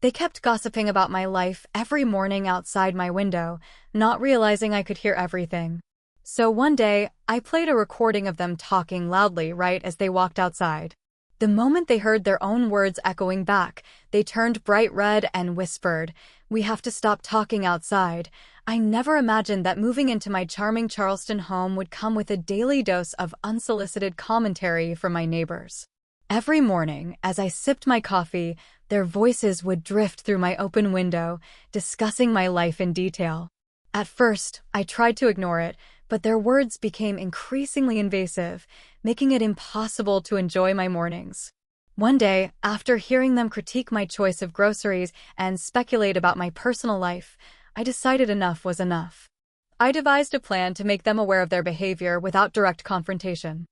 They kept gossiping about my life every morning outside my window, not realizing I could hear everything. So one day, I played a recording of them talking loudly right as they walked outside. The moment they heard their own words echoing back, they turned bright red and whispered, "We have to stop talking outside." I never imagined that moving into my charming Charleston home would come with a daily dose of unsolicited commentary from my neighbors. Every morning, as I sipped my coffee, their voices would drift through my open window, discussing my life in detail. At first, I tried to ignore it, but their words became increasingly invasive, making it impossible to enjoy my mornings. One day, after hearing them critique my choice of groceries and speculate about my personal life, I decided enough was enough. I devised a plan to make them aware of their behavior without direct confrontation.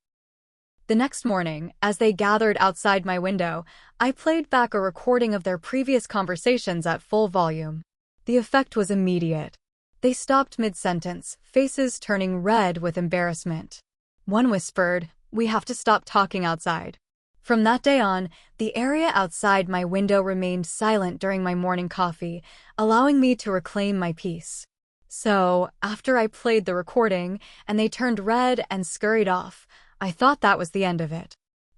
The next morning, as they gathered outside my window, I played back a recording of their previous conversations at full volume. The effect was immediate. They stopped mid-sentence, faces turning red with embarrassment. One whispered, "We have to stop talking outside." From that day on, the area outside my window remained silent during my morning coffee, allowing me to reclaim my peace. So, after I played the recording, and they turned red and scurried off, I thought that was the end of it.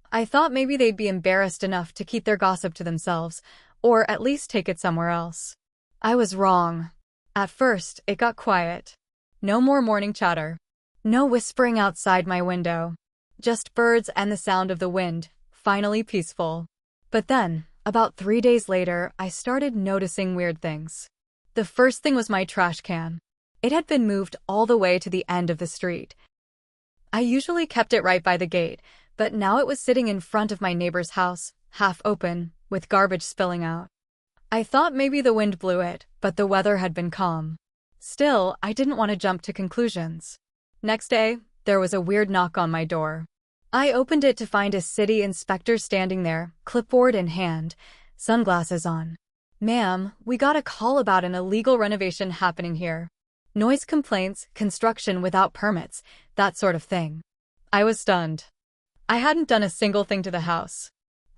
I thought maybe they'd be embarrassed enough to keep their gossip to themselves, or at least take it somewhere else. I was wrong. At first, it got quiet. No more morning chatter. No whispering outside my window. Just birds and the sound of the wind, finally peaceful. But then, about 3 days later, I started noticing weird things. The first thing was my trash can. It had been moved all the way to the end of the street. I usually kept it right by the gate, but now it was sitting in front of my neighbor's house, half open, with garbage spilling out. I thought maybe the wind blew it, but the weather had been calm. Still, I didn't want to jump to conclusions. Next day, there was a weird knock on my door. I opened it to find a city inspector standing there, clipboard in hand, sunglasses on. "Ma'am, we got a call about an illegal renovation happening here. Noise complaints, construction without permits, that sort of thing." I was stunned. I hadn't done a single thing to the house.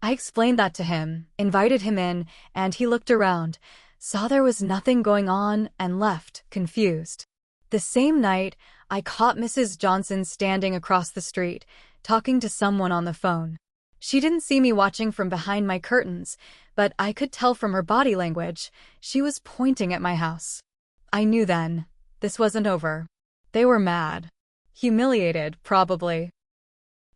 I explained that to him, invited him in, and he looked around, saw there was nothing going on, and left, confused. The same night, I caught Mrs. Johnson standing across the street, talking to someone on the phone. She didn't see me watching from behind my curtains, but I could tell from her body language, she was pointing at my house. I knew then, this wasn't over. They were mad. Humiliated, probably.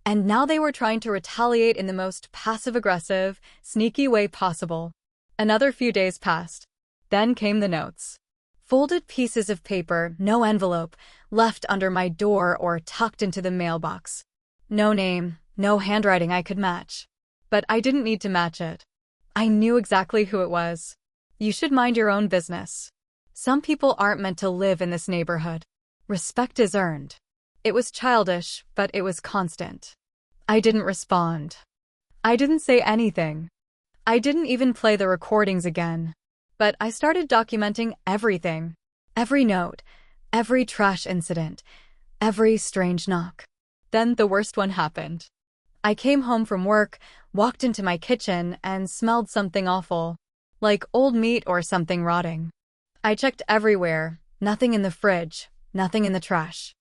And now they were trying to retaliate in the most passive-aggressive, sneaky way possible. Another few days passed. Then came the notes. Folded pieces of paper, no envelope, left under my door or tucked into the mailbox. No name, no handwriting I could match. But I didn't need to match it. I knew exactly who it was. "You should mind your own business. Some people aren't meant to live in this neighborhood. Respect is earned." It was childish, but it was constant. I didn't respond. I didn't say anything. I didn't even play the recordings again. But I started documenting everything. Every note, every trash incident, every strange knock. Then the worst one happened. I came home from work, walked into my kitchen, and smelled something awful. Like old meat or something rotting. I checked everywhere, nothing in the fridge, nothing in the trash.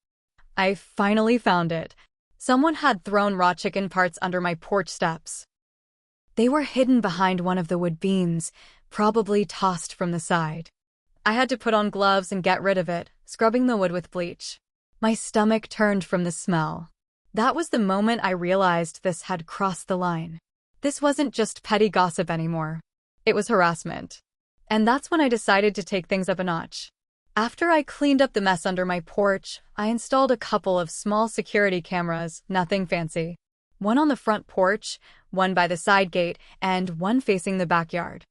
I finally found it. Someone had thrown raw chicken parts under my porch steps. They were hidden behind one of the wood beams, probably tossed from the side. I had to put on gloves and get rid of it, scrubbing the wood with bleach. My stomach turned from the smell. That was the moment I realized this had crossed the line. This wasn't just petty gossip anymore. It was harassment. And that's when I decided to take things up a notch. After I cleaned up the mess under my porch, I installed a couple of small security cameras, nothing fancy. One on the front porch, one by the side gate, and one facing the backyard.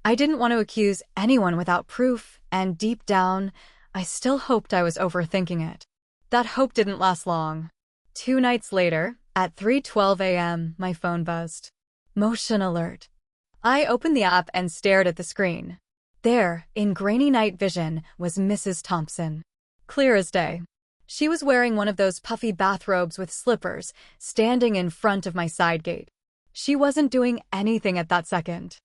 I didn't want to accuse anyone without proof, and deep down, I still hoped I was overthinking it. That hope didn't last long. 2 nights later, at 3:12 a.m., my phone buzzed. Motion alert. I opened the app and stared at the screen. There, in grainy night vision, was Mrs. Thompson. Clear as day. She was wearing one of those puffy bathrobes with slippers, standing in front of my side gate. She wasn't doing anything at that second.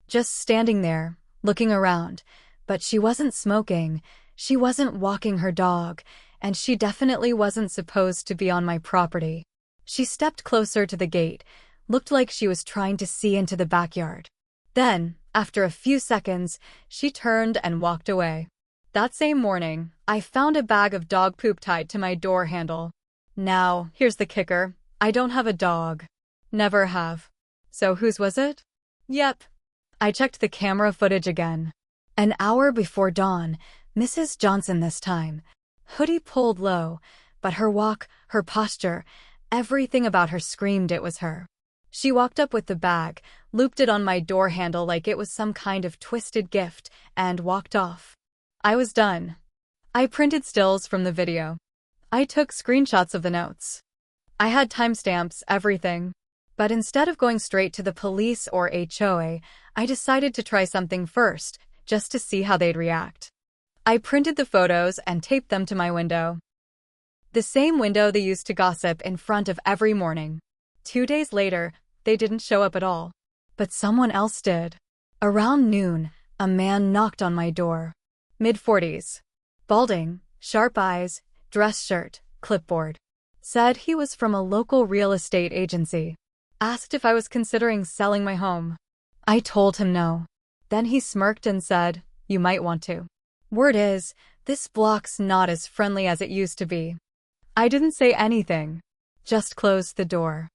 just standing there, looking around. But she wasn't smoking, she wasn't walking her dog, and she definitely wasn't supposed to be on my property. She stepped closer to the gate, looked like she was trying to see into the backyard. Then, after a few seconds, she turned and walked away. That same morning, I found a bag of dog poop tied to my door handle. Now, here's the kicker. I don't have a dog. Never have. So whose was it? Yep. I checked the camera footage again. An hour before dawn, Mrs. Johnson this time. Hoodie pulled low, but her walk, her posture, everything about her screamed it was her. She walked up with the bag, looped it on my door handle like it was some kind of twisted gift, and walked off. I was done. I printed stills from the video. I took screenshots of the notes. I had timestamps, everything. But instead of going straight to the police or HOA, I decided to try something first, just to see how they'd react. I printed the photos and taped them to my window. The same window they used to gossip in front of every morning. 2 days later, they didn't show up at all. But someone else did. Around noon, a man knocked on my door. Mid-40s. Balding, sharp eyes, dress shirt, clipboard. Said he was from a local real estate agency. Asked if I was considering selling my home. I told him no. Then he smirked and said, "You might want to." Word is, this block's not as friendly as it used to be. I didn't say anything. Just closed the door.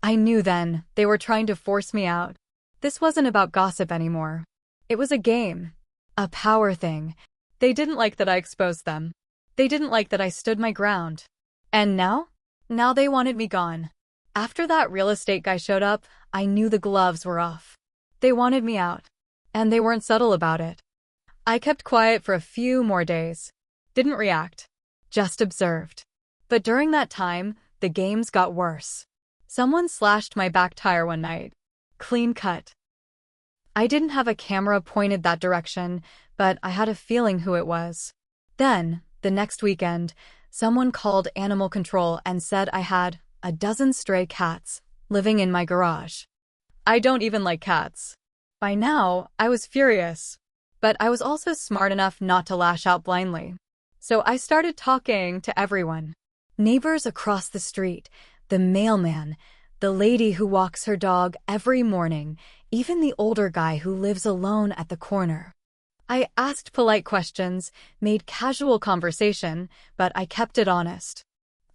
I knew then they were trying to force me out. This wasn't about gossip anymore. It was a game. A power thing. They didn't like that I exposed them. They didn't like that I stood my ground. And now? Now they wanted me gone. After that real estate guy showed up, I knew the gloves were off. They wanted me out. And they weren't subtle about it. I kept quiet for a few more days. Didn't react. Just observed. But during that time, the games got worse. Someone slashed my back tire one night. Clean cut. I didn't have a camera pointed that direction, but I had a feeling who it was. Then, the next weekend, someone called animal control and said I had a dozen stray cats living in my garage. I don't even like cats. By now, I was furious. But I was also smart enough not to lash out blindly. So I started talking to everyone. Neighbors across the street, the mailman, the lady who walks her dog every morning, even the older guy who lives alone at the corner. I asked polite questions, made casual conversation, but I kept it honest.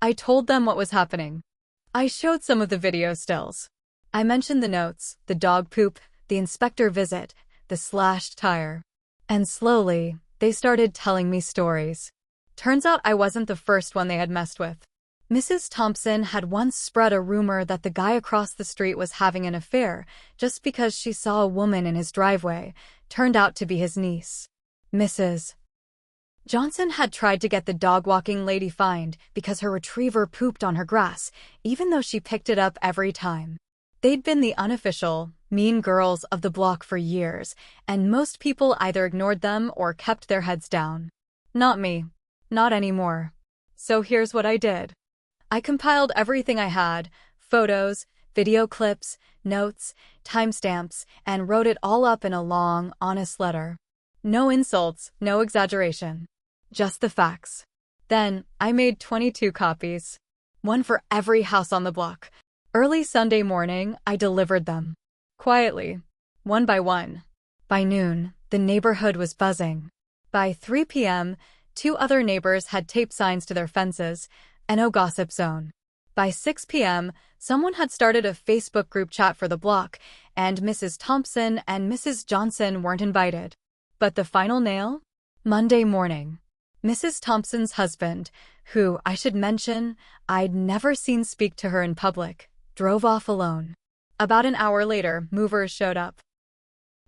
I told them what was happening. I showed some of the video stills. I mentioned the notes, the dog poop, the inspector visit, the slashed tire. And slowly, they started telling me stories. Turns out I wasn't the first one they had messed with. Mrs. Thompson had once spread a rumor that the guy across the street was having an affair just because she saw a woman in his driveway, turned out to be his niece. Mrs. Johnson had tried to get the dog-walking lady fined because her retriever pooped on her grass, even though she picked it up every time. They'd been the unofficial, mean girls of the block for years, and most people either ignored them or kept their heads down. Not me. Not anymore. So here's what I did. I compiled everything I had, photos, video clips, notes, timestamps, and wrote it all up in a long, honest letter. No insults, no exaggeration. Just the facts. Then, I made 22 copies. One for every house on the block. Early Sunday morning, I delivered them. Quietly. One by one. By noon, the neighborhood was buzzing. By 3 p.m., 2 other neighbors had taped signs to their fences, a no gossip zone. By 6 p.m., someone had started a Facebook group chat for the block, and Mrs. Thompson and Mrs. Johnson weren't invited. But the final nail? Monday morning. Mrs. Thompson's husband, who, I should mention, I'd never seen speak to her in public, drove off alone. About an hour later, movers showed up.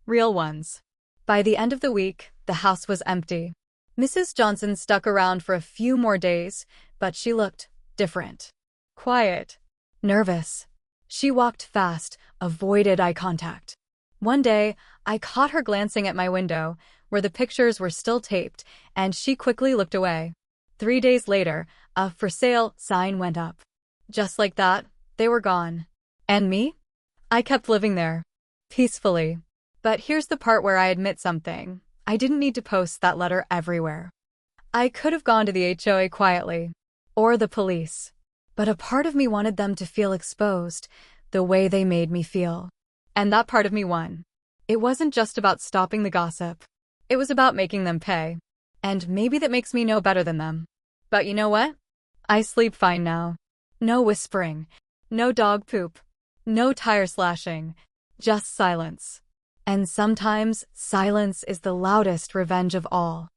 Real ones. By the end of the week, the house was empty. Mrs. Johnson stuck around for a few more days, but she looked different. Quiet. Nervous. She walked fast, avoided eye contact. One day, I caught her glancing at my window, where the pictures were still taped, and she quickly looked away. 3 days later, a "for sale" sign went up. Just like that, they were gone. And me? I kept living there. Peacefully. But here's the part where I admit something. I didn't need to post that letter everywhere. I could have gone to the HOA quietly. Or the police. But a part of me wanted them to feel exposed, the way they made me feel. And that part of me won. It wasn't just about stopping the gossip. It was about making them pay. And maybe that makes me know better than them. But you know what? I sleep fine now. No whispering. No dog poop. No tire slashing. Just silence. And sometimes, silence is the loudest revenge of all.